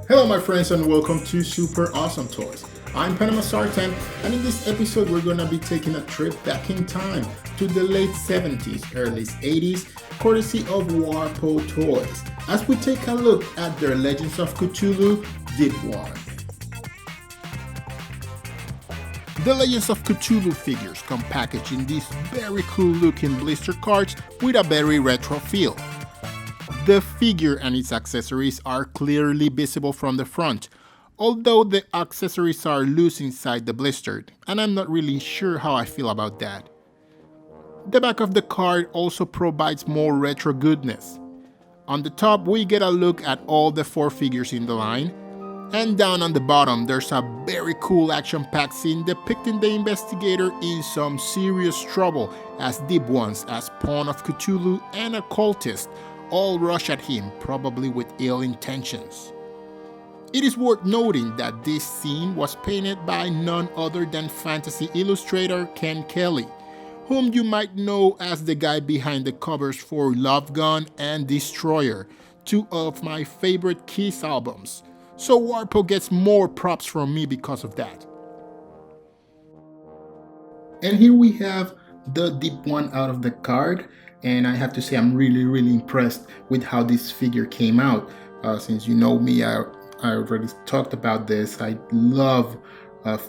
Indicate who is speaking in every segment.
Speaker 1: Hello my friends and welcome to Super Awesome Toys. I'm Panama Sartan and in this episode we're gonna be taking a trip back in time to the late 70s, early 80s, courtesy of Warpo Toys, as we take a look at their Legends of Cthulhu Deep One. The Legends of Cthulhu figures come packaged in these very cool looking blister cards with a very retro feel. The figure and its accessories are clearly visible from the front, although the accessories are loose inside the blister, and I'm not really sure how I feel about that. The back of the card also provides more retro goodness. On the top we get a look at all the 4 figures in the line, and down on the bottom there's a very cool action-packed scene depicting the investigator in some serious trouble as Deep Ones, as Pawn of Cthulhu and a cultist all rush at him, probably with ill intentions. It is worth noting that this scene was painted by none other than fantasy illustrator Ken Kelly, whom you might know as the guy behind the covers for Love Gun and Destroyer, 2 of my favorite Kiss albums. So Warpo gets more props from me because of that. And here we have the Deep One out of the card, and I have to say I'm really impressed with how this figure came out. Since you know me, I already talked about this. I love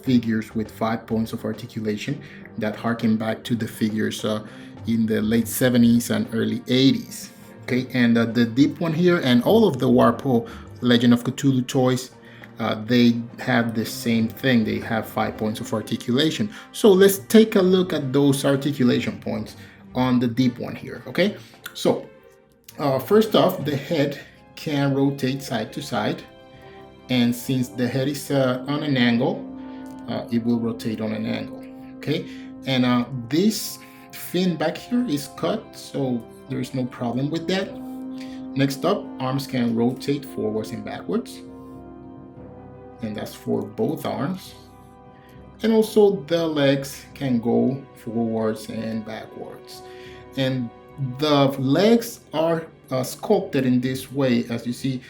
Speaker 1: figures with 5 points of articulation that harken back to the figures in the late 70s and early 80s. Okay, and the Deep One here and all of the Warpo Legend of Cthulhu toys, they have the same thing. They have 5 points of articulation. So let's take a look at those articulation points on the Deep One here. Okay, so first off, the head can rotate side to side, and since the head is on an angle, it will rotate on an angle. Okay, and this fin back here is cut, so there's no problem with that. Next up, arms can rotate forwards and backwards, and that's for both arms. And also the legs can go forwards and backwards. And the legs are sculpted in this way. As you see,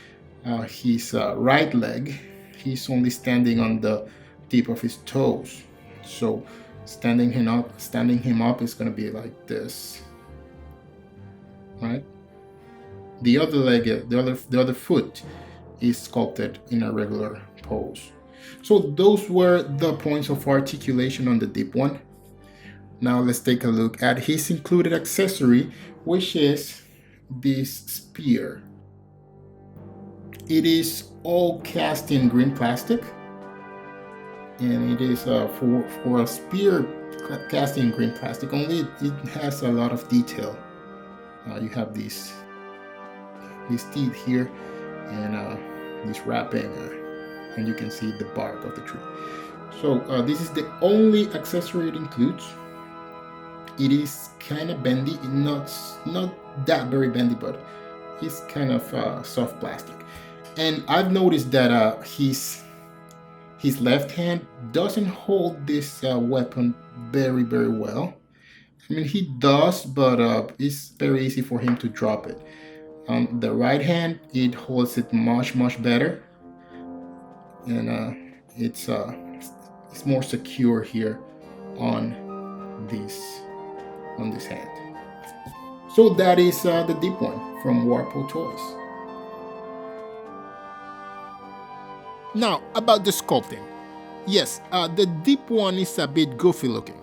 Speaker 1: his right leg, he's only standing on the tip of his toes. So standing him up is going to be like this, right? The other leg, the other foot is sculpted in a regular pose. So those were the points of articulation on the Deep One. Now let's take a look at his included accessory, which is this spear. It is all cast in green plastic, and it is for a spear cast in green plastic. Only it has a lot of detail. You have these teeth here, and this wrapping, and you can see the bark of the tree. So this is the only accessory it includes. It is kind of bendy, not that very bendy, but it's kind of soft plastic. And I've noticed that his left hand doesn't hold this weapon very well. I mean, he does, but it's very easy for him to drop it. On the right hand, it holds it much better, and it's more secure here on this hand. So that is the Deep One from Warpo Toys. Now about the sculpting. Yes, the Deep One is a bit goofy looking.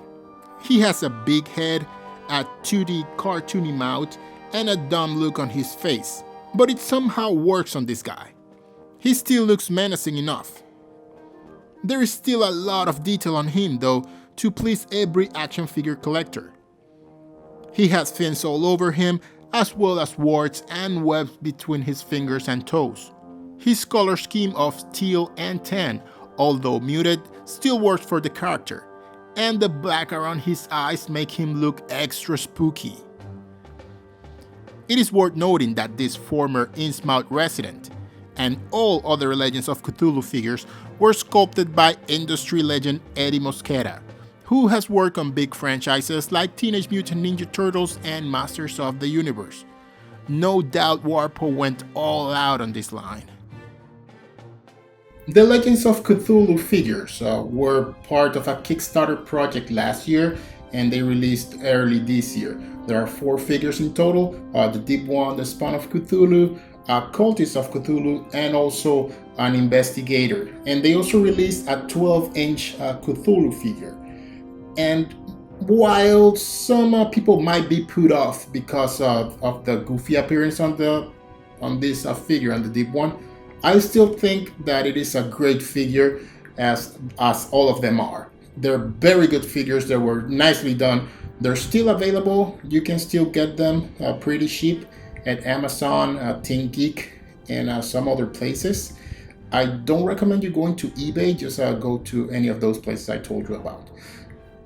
Speaker 1: He has a big head, a 2D cartoony mouth, and a dumb look on his face, but it somehow works on this guy. He still looks menacing enough. There is still a lot of detail on him though to please every action figure collector. He has fins all over him, as well as warts and webs between his fingers and toes. His color scheme of teal and tan, although muted, still works for the character, and the black around his eyes make him look extra spooky. It is worth noting that this former Innsmouth resident and all other Legends of Cthulhu figures were sculpted by industry legend Eddie Mosqueda, who has worked on big franchises like Teenage Mutant Ninja Turtles and Masters of the Universe. No doubt Warpo went all out on this line. The Legends of Cthulhu figures were part of a Kickstarter project last year, and they released early this year. There are 4 figures in total, the Deep One, the Spawn of Cthulhu, a Cultist of Cthulhu, and also an Investigator. And they also released a 12-inch Cthulhu figure. And while some people might be put off because of the goofy appearance on this figure, on the Deep One, I still think that it is a great figure, as all of them are. They're very good figures. They were nicely done. They're still available. You can still get them pretty cheap at Amazon, ThinkGeek, and some other places. I don't recommend you going to eBay. Just go to any of those places I told you about.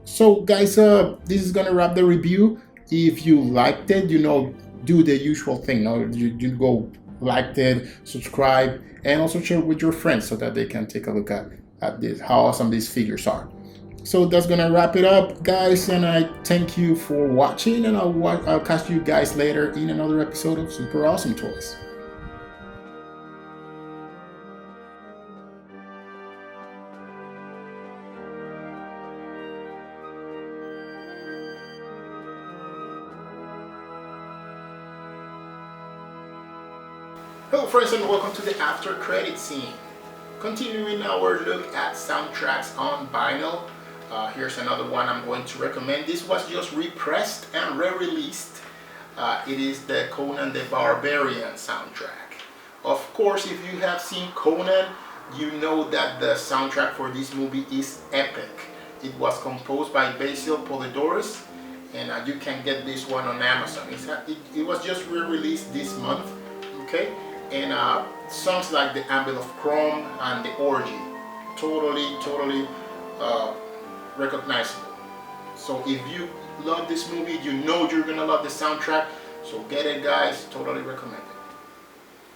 Speaker 1: So guys, this is gonna wrap the review. If you liked it, do the usual thing. You go like it, subscribe, and also share with your friends so that they can take a look at this, how awesome these figures are. So that's gonna wrap it up, guys, and I thank you for watching, and I'll catch you guys later in another episode of Super Awesome Toys. Hello friends, and welcome to the after credit scene. Continuing our look at soundtracks on vinyl, here's another one I'm going to recommend. This was just repressed and re-released. It is the Conan the Barbarian soundtrack. Of course, if you have seen Conan, you know that the soundtrack for this movie is epic. It was composed by Basil Polidoris, and you can get this one on Amazon. It was just re-released this month, okay? And songs like The Anvil of Chrome and The Orgy, totally recognizable. So if you love this movie, you know you're gonna love the soundtrack, so get it guys, totally recommend it.